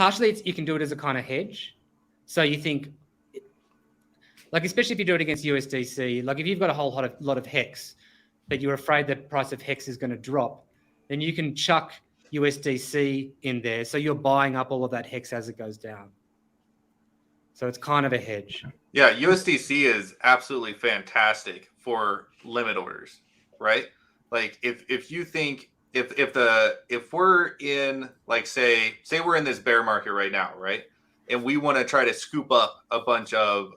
partially you can do it as a kind of hedge. So you think, like, especially if you do it against USDC, like if you've got a whole lot of HEX, but you're afraid the price of HEX is going to drop, then you can chuck USDC in there. So you're buying up all of that HEX as it goes down. So it's kind of a hedge. Yeah, USDC is absolutely fantastic for limit orders, right? Like if you think if we're in, like, say we're in this bear market right now, right? And we want to try to scoop up a bunch of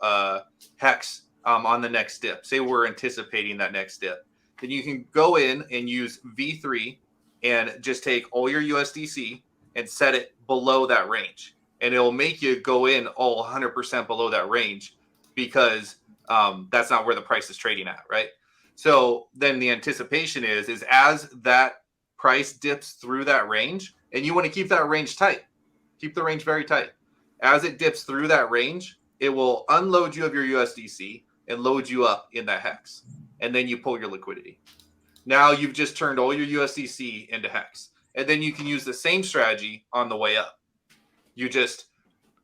HEX on the next dip. Say we're anticipating that next dip. Then you can go in and use V3 and just take all your USDC and set it below that range. And it'll make you go in all 100% below that range because that's not where the price is trading at, right? So then the anticipation is as that price dips through that range, and you want to keep that range tight. Keep the range very tight. As it dips through that range, it will unload you of your USDC and load you up in that HEX. And then you pull your liquidity. Now you've just turned all your USDC into HEX. And then you can use the same strategy on the way up. You just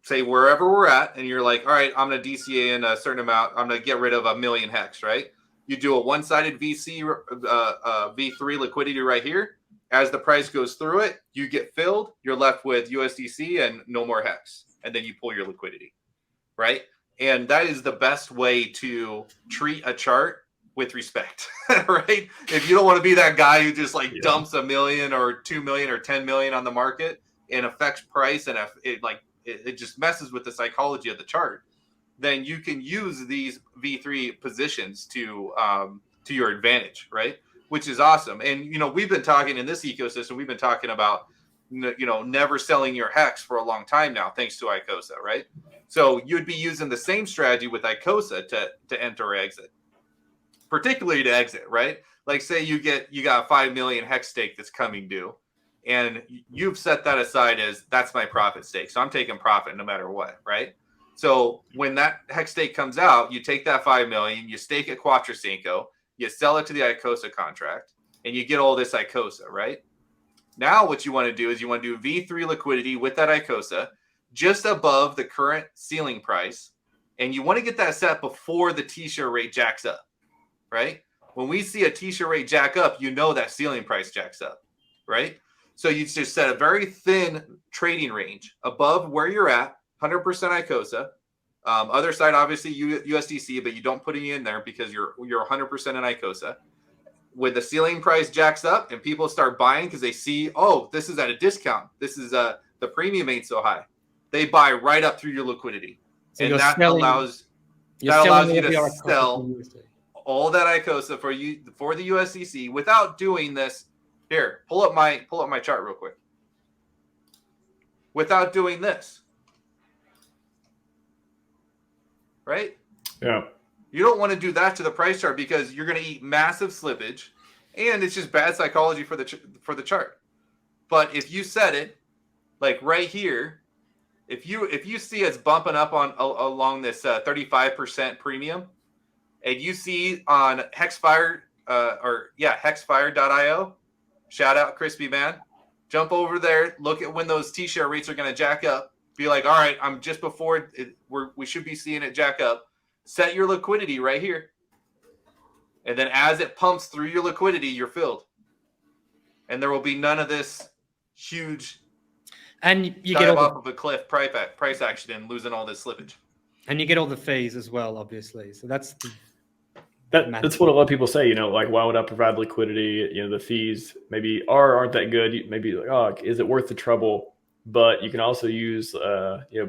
say wherever we're at, and you're like, all right, I'm going to DCA in a certain amount. I'm going to get rid of 1 million HEX, right? You do a one-sided V3 liquidity right here. As the price goes through it, you get filled. You're left with USDC and no more HEX. And then you pull your liquidity, right? And that is the best way to treat a chart with respect, right? If you don't want to be that guy who just dumps 1 million or 2 million or 10 million on the market and affects price, and it just messes with the psychology of the chart, then you can use these V3 positions to your advantage, right? Which is awesome. And we've been talking in this ecosystem. We've been talking about never selling your HEX for a long time now, thanks to ICOSA, right? So you'd be using the same strategy with ICOSA to enter or exit, particularly to exit, right? Like, say you got 5 million HEX stake that's coming due, and you've set that aside as that's my profit stake. So I'm taking profit no matter what, right? So when that HEX stake comes out, you take that 5 million, you stake it Quattrocinco, you sell it to the ICOSA contract, and you get all this ICOSA, right? Now what you want to do is you want to do V3 liquidity with that ICOSA just above the current ceiling price, and you want to get that set before the T-share rate jacks up, right? When we see a T-share rate jack up, that ceiling price jacks up, right? So you just set a very thin trading range above where you're at, 100% ICOSA. Other side, obviously, USDC, but you don't put any in there because you're 100% in ICOSA. When the ceiling price jacks up and people start buying because they see, oh, this is at a discount. This is the premium ain't so high. They buy right up through your liquidity. So and that allows you to sell all that ICOSA for the USDC without doing this. Here, pull up my chart real quick. Without doing this. Right? Yeah. You don't want to do that to the price chart because you're going to eat massive slippage, and it's just bad psychology for the chart. But if you set it like right here, if you see it's bumping up along this 35% premium, and you see on Hexfire Hexfire.io, shout out Crispy Man, jump over there, look at when those T-share rates are going to jack up. Be like, all right, I'm just before we should be seeing it jack up. Set your liquidity right here. And then as it pumps through your liquidity, you're filled. And there will be none of this huge and you get off of a cliff price action and losing all this slippage. And you get all the fees as well, obviously. So that's what a lot of people say, like, why would I provide liquidity? The fees maybe aren't that good. Maybe like, oh, is it worth the trouble? But you can also use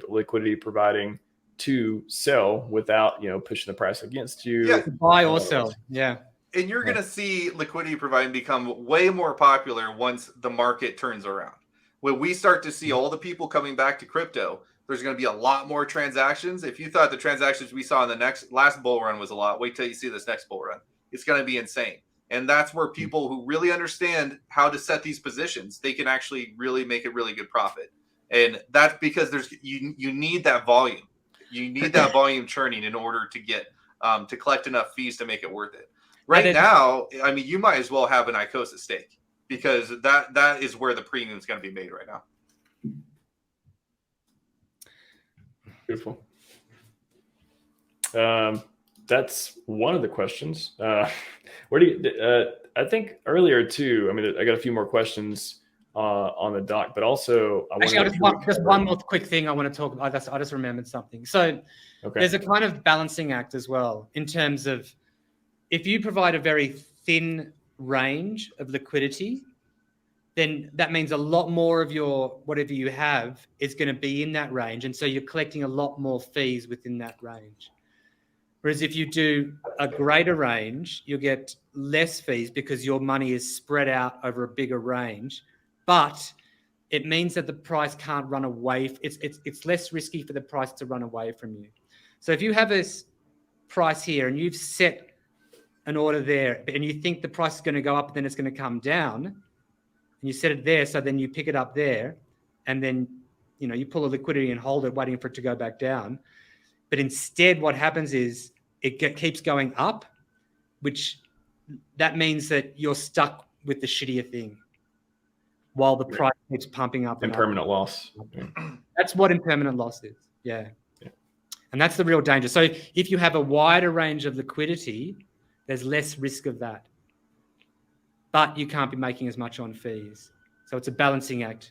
liquidity providing to sell without pushing the price against you. Yeah, buy or sell. Yeah. And you're going to see liquidity providing become way more popular once the market turns around. When we start to see all the people coming back to crypto, there's going to be a lot more transactions. If you thought the transactions we saw in the last bull run was a lot, wait till you see this next bull run. It's going to be insane. And that's where people who really understand how to set these positions, they can actually really make a really good profit. And that's because you need that volume. You need that volume churning in order to get to collect enough fees to make it worth it. Right now, I mean, you might as well have an ICOSA stake because that is where the premium is going to be made right now. Beautiful. That's one of the questions. Where do you? I think earlier too. I mean, I got a few more questions on the doc, but also Actually, just one more quick thing I want to talk about. I just remembered something. So there's a kind of balancing act as well in terms of if you provide a very thin range of liquidity, then that means a lot more of your whatever you have is going to be in that range, and so you're collecting a lot more fees within that range. Whereas if you do a greater range, you'll get less fees because your money is spread out over a bigger range. But it means that the price can't run away. It's less risky for the price to run away from you. So if you have this price here and you've set an order there and you think the price is going to go up, then it's going to come down, and you set it there, so then you pick it up there, and then you pull a liquidity and hold it, waiting for it to go back down. But instead, what happens is it keeps going up, which that means that you're stuck with the shittier thing while the price keeps pumping up. Impermanent loss. That's what impermanent loss is. Yeah. And that's the real danger. So if you have a wider range of liquidity, there's less risk of that. But you can't be making as much on fees. So it's a balancing act